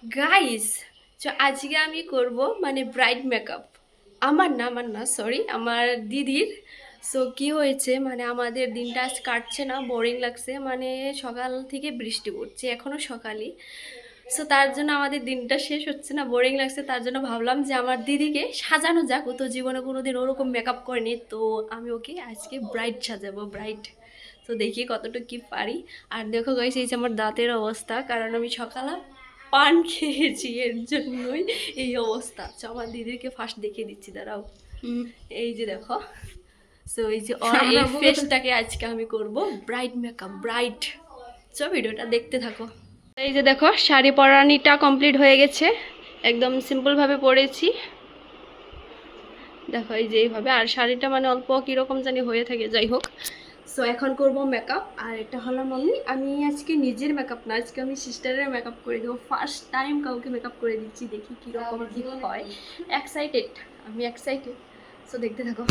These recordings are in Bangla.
গাইস, তো আজকে আমি করব মানে ব্রাইড মেকআপ। আমার না সরি, আমার দিদির। সো কি হয়েছে মানে আমাদের দিনটা আজ কাটছে না, বোরিং লাগছে, মানে সকাল থেকে বৃষ্টি পড়ছে, এখনো সকালই। সো তার জন্য আমাদের দিনটা শেষ হচ্ছে না, বোরিং লাগছে। তার জন্য ভাবলাম যে আমার দিদিকে সাজানো যাক, ও তো জীবনে কোনোদিন ওরকম মেকআপ করেনি, তো আমি ওকে আজকে ব্রাইড সাজাবো, ব্রাইড। তো দেখি কতটুকু কি পারি। আর দেখো গাইস, এই যে আমার দাঁতের অবস্থা, কারণ আমি সকালে পান খেয়েছি, এর জন্যই এই অবস্থা। আচ্ছা, আমার দিদিকে ফার্স্ট দেখিয়ে দিচ্ছি, দাঁড়াও। এই যে দেখো। সো এই যে ওর এই ফেসটাকে আজকে আমি করব ব্রাইড মেকআপ, ব্রাইড। সো ভিডিওটা দেখতে থাকো। এই যে দেখো, শাড়ি পরানিটা কমপ্লিট হয়ে গেছে, একদম সিম্পলভাবে পরেছি। দেখো এই যে এইভাবে, আর শাড়িটা মানে অল্প কীরকম জানি হয়ে থাকে, যাই হোক। সো এখন করব মেকআপ। আর এটা হলো আমি আজকে নিজের মেকআপ না, আজকে আমি সিস্টারের মেকআপ করে দেবো। ফার্স্ট টাইম কাউকে মেকআপ করে দিচ্ছি, দেখি কীরকম কী হয়। এক্সাইটেড, আমি এক্সাইটেড। সো দেখতে থাকো।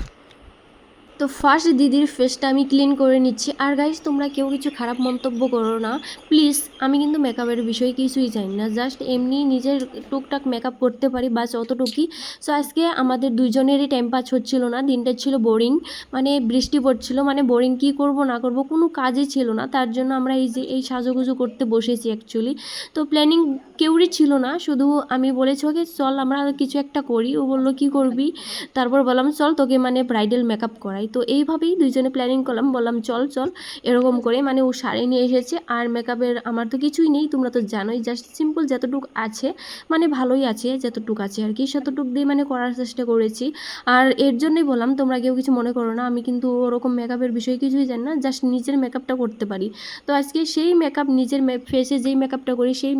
তো ফার্স্ট দিদির ফেসটা আমি ক্লিন করে নিচ্ছি। আর গাইস, তোমরা কেউ কিছু খারাপ মন্তব্য করো না প্লিজ। আমি কিন্তু মেকআপের বিষয়ে কিছুই জানি না, জাস্ট এমনি নিজের টুকটাক মেকআপ করতে পারি, বাস অতটুকুই। সো আজকে আমাদের দুজনেরই টাইম পাস হচ্ছিল না, দিনটা ছিল বোরিং, মানে বৃষ্টি পড়ছিল, মানে বোরিং, কি করব না করব কোনো কাজই ছিল না। তার জন্য আমরা এই যে এই সাজুগুজু করতে বসেছি অ্যাকচুয়ালি। তো প্ল্যানিং কেউরই ছিল না, শুধু আমি বলেছি ওকে চল আমরা কিছু একটা করি। ও বললো কি করবি? তারপর বললাম চল তোকে মানে ব্রাইডাল মেকআপ করাই। তো এইভাবেই দুইজনে প্ল্যানিং করলাম, বললাম চল চল এরকম করে। মানে ও শাড়ি নিয়ে এসেছে, আর মেকআপের আমার তো কিছুই নেই, তোমরা তো জানোই, জাস্ট সিম্পল যতটুকু আছে, মানে ভালোই আছে যতটুকু আছে আর কি, ততটুকু দিয়ে মানে করার চেষ্টা করেছি। আর এর জন্যই বললাম তোমরা কেউ কিছু মনে করো না, আমি কিন্তু ওরকম মেকআপের বিষয়ে কিছুই জানি না, জাস্ট নিজের মেকআপটা করতে পারি। তো আজকে সেই মেকআপ, নিজের ফেসে যেই মেকআপটা করি সেই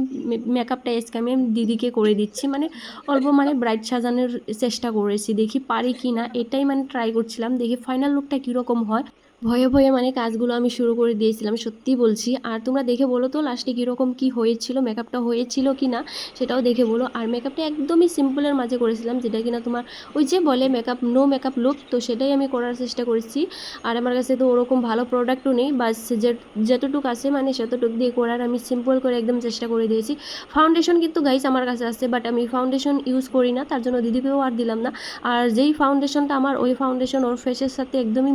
মেকআপটা আজকে আমি দিদিকে করে দিচ্ছি। মানে অল্প মানে ব্রাইট সাজানোর চেষ্টা করেছি, দেখি পারি কি না, এটাই মানে ট্রাই করছিলাম, দেখি ফাইনাল লুকটা কীরকম হয়। ভয়ে ভয়ে মানে কাজগুলো আমি শুরু করে দিয়েছিলাম, সত্যি বলছি। আর তোমরা দেখে বলো তো লাস্টে কীরকম কি হয়েছিল, মেকআপটা হয়েছিল কি না সেটাও দেখে বলো। আর মেকআপটা একদমই সিম্পলের মাঝে করেছিলাম, যেটা কিনা তোমার ওই যে বলে মেকআপ, নো মেকআপ লুক, তো সেটাই আমি করার চেষ্টা করেছি। আর আমার কাছে তো ওরকম ভালো প্রোডাক্টও নেই, বাস যতটুকু আছে মানে সেতটুকু দিয়ে করার আমি সিম্পল করে একদম চেষ্টা করে দিয়েছি। ফাউন্ডেশন কিন্তু গাইস আমার কাছে আছে, বাট আমি ফাউন্ডেশন ইউজ করি না, তার জন্য দিদিকেও আর দিলাম না। আর যেই ফাউন্ডেশনটা আমার, ওই ফাউন্ডেশন ওর ফেসের সাথে একদমই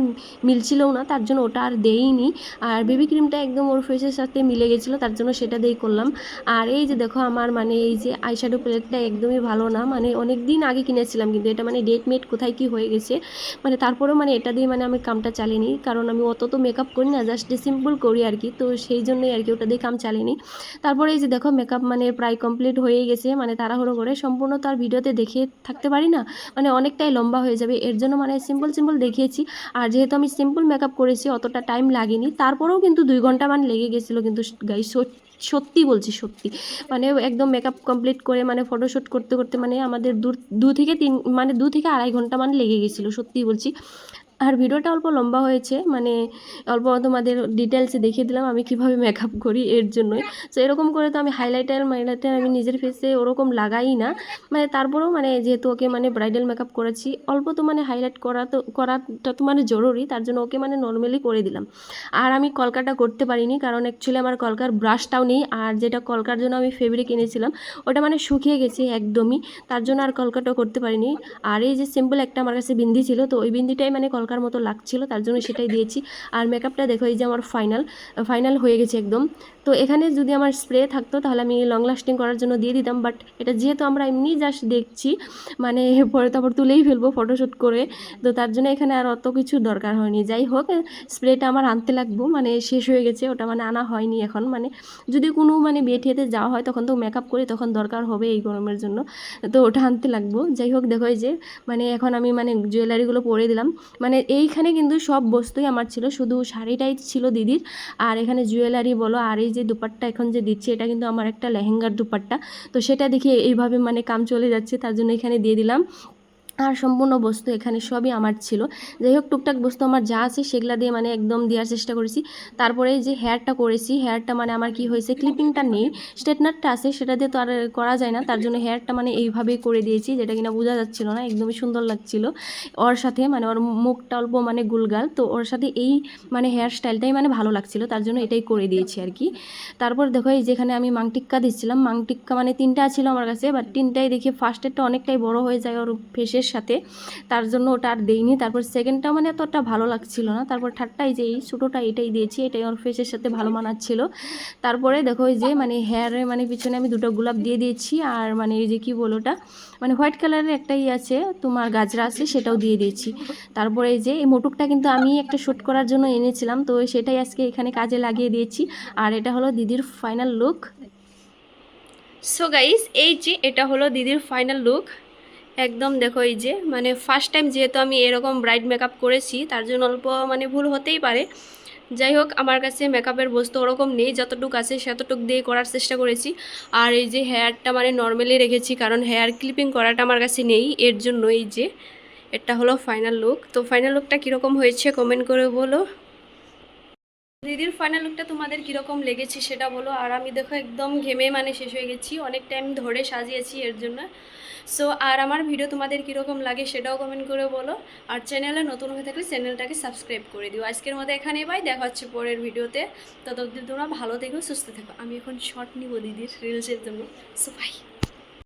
মিলছিলও না, তার জন্য ওটা আর দেইনি। আর বেবি ক্রিমটা একদম ওর ফেসের সাথে মিলে গেছিলো, তার জন্য সেটা দিয়েই করলাম। আর এই যে দেখো আমার মানে এই যে আইশ্যাডো প্যালেটটা একদমই ভালো না, মানে অনেক দিন আগে কিনেছিলাম, কিন্তু এটা মানে ডেট মেট কোথায় কি হয়ে গেছে, মানে তারপরেও মানে এটা দিয়ে মানে আমি কামটা চালিয়ে নিই, কারণ আমি অত তো মেকআপ করি না, জাস্ট সিম্পল করি আর কি, তো সেই জন্যই আর কি ওটা দিয়ে কাম চালিয়ে নিই। তারপরে এই যে দেখো মেকআপ মানে প্রায় কমপ্লিট হয়ে গেছে, মানে তাড়াহুড়ো করে সম্পূর্ণ তো আর ভিডিওতে দেখিয়ে থাকতে পারি না, মানে অনেকটাই লম্বা হয়ে যাবে, এর জন্য মানে সিম্পল সিম্পল দেখিয়েছি। আর যেহেতু আমি সিম্পল মেকআপ করেছি অতটা টাইম লাগেনি, তারপরেও কিন্তু 2 ঘন্টা মানে লেগে গেছিলো কিন্তু গাইস, সত্যি বলছি সত্যি। মানে একদম মেকআপ কমপ্লিট করে মানে ফটোশ্যুট করতে করতে মানে আমাদের 2 থেকে 3 মানে 2 থেকে আড়াই ঘন্টা মানে লেগে গেছিলো, সত্যি বলছি। আর ভিডিওটা অল্প লম্বা হয়েছে, মানে অল্প তোমাদের ডিটেলসে দেখিয়ে দিলাম আমি কিভাবে মেকআপ করি, এর জন্যই। তো এরকম করে তো আমি হাইলাইটার মাইলাইটার আমি নিজের ফেসে ওরকম লাগাই না, মানে তারপরেও মানে যেহেতু ওকে মানে ব্রাইডাল মেকআপ করেছি, অল্প তো মানে হাইলাইট করাটা তো মানে জরুরি, তার জন্য ওকে মানে নর্মালি করে দিলাম। আর আমি কলকাটা করতে পারিনি, কারণ অ্যাকচুয়ালি আমার কলকার ব্রাশটাও নেই, আর যেটা কলকার জন্য আমি ফেব্রিক এনেছিলাম ওটা মানে শুকিয়ে গেছে একদমই, তার জন্য আর কলকাটা করতে পারিনি। আর এই যে সিম্পল একটা আমার কাছে বিন্দি ছিল, তো ওই বিন্দিটাই মানে কলকার মতো লাগছিল, তার জন্য সেটাই দিয়েছি। আর মেকআপটা দেখো এই যে আমার ফাইনাল হয়ে গেছে একদম। তো এখানে যদি আমার স্প্রে থাকতো তাহলে আমি লং লাস্টিং করার জন্য দিয়ে দিতাম, বাট এটা যেহেতু আমরা এমনি জাস্ট দেখছি, মানে পরে তারপর তুলেই ফেলবো ফটোশ্যুট করে, তো তার জন্য এখানে আর অত কিছু দরকার হয়নি। যাই হোক, স্প্রেটা আমার আনতে লাগবো, মানে শেষ হয়ে গেছে, ওটা মানে আনা হয়নি এখন, মানে যদি কোনো মানে বিয়ে টিয়েতে যাওয়া হয় তখন তো মেকআপ করি, তখন দরকার হবে এই গরমের জন্য, তো ওটা আনতে লাগবো। যাই হোক দেখো এই যে মানে এখন আমি মানে জুয়েলারিগুলো পরে দিলাম, মানে এইখানে কিন্তু সব বস্তুই আমার ছিল, শুধু শাড়িটাই ছিল দিদির। আর এখানে জুয়েলারি বলো, আর এই যে দুপাট্টা এখন যে দিচ্ছি এটা কিন্তু আমার একটা লেহেঙ্গার দুপাট্টা, তো সেটা দেখি এইভাবে মানে কাম চলে যাচ্ছে, তার জন্য এখানে দিয়ে দিলাম। আর সম্পূর্ণ বস্তু এখানে সবই আমার ছিল। যাই হোক, টুকটাক বস্তু আমার যা আছে সেগুলা দিয়ে মানে একদম দেওয়ার চেষ্টা করেছি। তারপরে যে হেয়ারটা করেছি, হেয়ারটা মানে আমার কি হয়েছে, ক্লিপিংটা নেই, স্ট্রেটনারটা আছে, সেটা দিয়ে তো আর করা যায় না। তার জন্য হেয়ারটা মানে এইভাবেই করে দিয়েছি, যেটা কিনা বোঝা যাচ্ছিল না, একদমই সুন্দর লাগছিল। ওর সাথে মানে ওর মুখটা অল্প মানে গুলগাল, তো ওর সাথে এই মানে হেয়ার স্টাইলটাই মানে ভালো লাগছিল, তার জন্য এটাই করে দিয়েছি আর কি। তারপর দেখো এই যেখানে আমি মাংটিক্কা দিচ্ছিলাম, মাংটিক্কা মানে 3টা ছিল আমার কাছে, বাট 3টাই দেখি ফার্স্টেরটা অনেকটাই বড় হয়ে যায় ওর ফেসের সাথে, তার জন্য ওটা আর দেইনি। তারপর সেকেন্ডটা মানে এতটা ভালো লাগছিল না। তারপর থার্ডটা এই যে এই ছোটোটা এটাই দিয়েছি, এটাই ওর ফেসের সাথে ভালো মানাচ্ছিল। তারপরে দেখো এই যে মানে হেয়ারে মানে পিছনে আমি 2টা গোলাপ দিয়ে দিয়েছি, আর মানে এই যে কি বলো ওটা, মানে হোয়াইট কালারের একটাই আছে তোমার গাজরা আছে, সেটাও দিয়ে দিয়েছি। তারপরে এই যে এই মোটুকটা কিন্তু আমি একটা শ্যুট করার জন্য এনেছিলাম, তো সেটাই আজকে এখানে কাজে লাগিয়ে দিয়েছি। আর এটা হলো দিদির ফাইনাল লুক। সো গাইস, এই যে এটা হলো দিদির ফাইনাল লুক। একদম দেখো এই যে মানে ফার্স্ট টাইম যেহেতু আমি এরকম ব্রাইড মেকআপ করেছি, তার জন্য অল্প মানে ভুল হতেই পারে। যাই হোক, আমার কাছে মেকআপের বস্তু ওরকম নেই, যতটুকু আছে সেতটুকু দিয়ে করার চেষ্টা করেছি। আর এই যে হেয়ারটা মানে নর্মালি রেখেছি, কারণ হেয়ার ক্লিপিং করাটা আমার কাছে নেই, এর জন্য। এই যে এটা হলো ফাইনাল লুক। তো ফাইনাল লুকটা কীরকম হয়েছে কমেন্ট করে বলো। দিদির ফাইনাল লুকটা তোমাদের কীরকম লেগেছে সেটা বলো। আর আমি দেখো একদম ঘেমে মানে শেষ হয়ে গেছি, অনেক টাইম ধরে সাজিয়েছি এর জন্য। সো আর আমার ভিডিও তোমাদের কীরকম লাগে সেটাও কমেন্ট করে বলো। আর চ্যানেলে নতুন হয়ে থাকলে চ্যানেলটাকে সাবস্ক্রাইব করে দিও। আজকের মতো এখানেই বাই, দেখা হচ্ছে পরের ভিডিওতে। ততদিন তোমরা ভালো থেকো, সুস্থ থেকো। আমি এখন শর্ট নিব দিদির রিলসের জন্য। So by.